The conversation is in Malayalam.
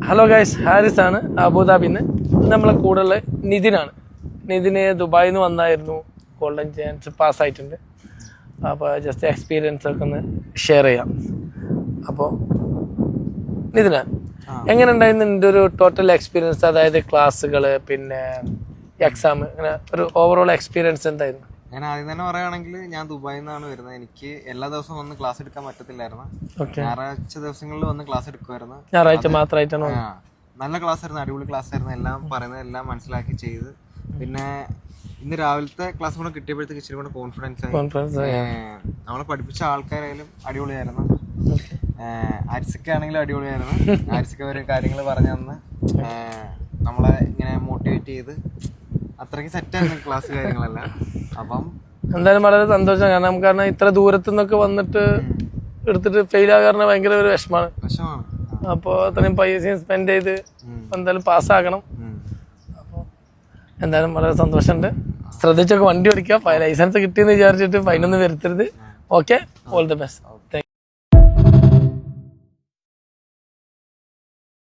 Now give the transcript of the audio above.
ഹലോ ഗൈസ്, ഹാരിസ് ആണ് അബുദാബിന്ന്. നമ്മളെ കൂടെയുള്ള നിതിനാണ്. നിതിന് ദുബായിൽ നിന്ന് വന്നായിരുന്നു. ഗോൾഡൻ ചാൻസ് പാസ്സായിട്ടുണ്ട്. അപ്പോൾ ജസ്റ്റ് എക്സ്പീരിയൻസ് ഒക്കെ ഒന്ന് ഷെയർ ചെയ്യാം. അപ്പോൾ നിതിന, എങ്ങനെ ഉണ്ടായിരുന്നു നിൻ്റെ ഒരു ടോട്ടൽ എക്സ്പീരിയൻസ്? അതായത് ക്ലാസ്സുകൾ, പിന്നെ എക്സാം, അങ്ങനെ ഒരു ഓവറോൾ എക്സ്പീരിയൻസ് എന്തായിരുന്നു? ഞാൻ ആദ്യം തന്നെ പറയുകയാണെങ്കിൽ ഞാൻ ദുബായിൽ നിന്നാണ് വരുന്നത്. എനിക്ക് എല്ലാ ദിവസവും വന്ന് ക്ലാസ് എടുക്കാൻ പറ്റത്തില്ലായിരുന്നു. ഞായറാഴ്ച ദിവസങ്ങളിൽ വന്ന് ക്ലാസ് എടുക്കുമായിരുന്നു. ഞായറാഴ്ച മാത്രമായിട്ടാണ്. നല്ല ക്ലാസ് ആയിരുന്നു, അടിപൊളി ക്ലാസ് ആയിരുന്നു. എല്ലാം പറയുന്നത് എല്ലാം മനസ്സിലാക്കി ചെയ്ത്. പിന്നെ ഇന്ന് രാവിലത്തെ ക്ലാസ് കൂടെ കിട്ടിയപ്പോഴത്തേക്ക് ഇച്ചിരി കൂടെ കോൺഫിഡൻസ് ആയി. നമ്മളെ പഠിപ്പിച്ച ആൾക്കാരായാലും അടിപൊളിയായിരുന്നു. ആരിസൊക്കെ ആണെങ്കിലും അടിപൊളിയായിരുന്നു. ആരിസൊക്കെ ഒരു കാര്യങ്ങൾ പറഞ്ഞു തന്ന് നമ്മളെ ഇങ്ങനെ മോട്ടിവേറ്റ് ചെയ്ത് അത്രയ്ക്ക് സെറ്റായിരുന്നു ക്ലാസ് കാര്യങ്ങളെല്ലാം. അപ്പം എന്തായാലും വളരെ സന്തോഷം. കാരണം ഇത്ര ദൂരത്തു നിന്നൊക്കെ വന്നിട്ട് എടുത്തിട്ട് ഫെയിൽ ആകാറുണ്ട്, ഭയങ്കര ഒരു വിഷമാണ്. അപ്പോൾ അത്രയും പൈസയും സ്പെൻഡ് ചെയ്ത് എന്തായാലും പാസ്സാക്കണം. അപ്പോൾ എന്തായാലും വളരെ സന്തോഷമുണ്ട്. ശ്രദ്ധിച്ചൊക്കെ വണ്ടി ഓടിക്കുക. ലൈസൻസ് കിട്ടിയെന്ന് വിചാരിച്ചിട്ട് ഫൈനൊന്നും വരുത്തരുത്. Okay, all the best.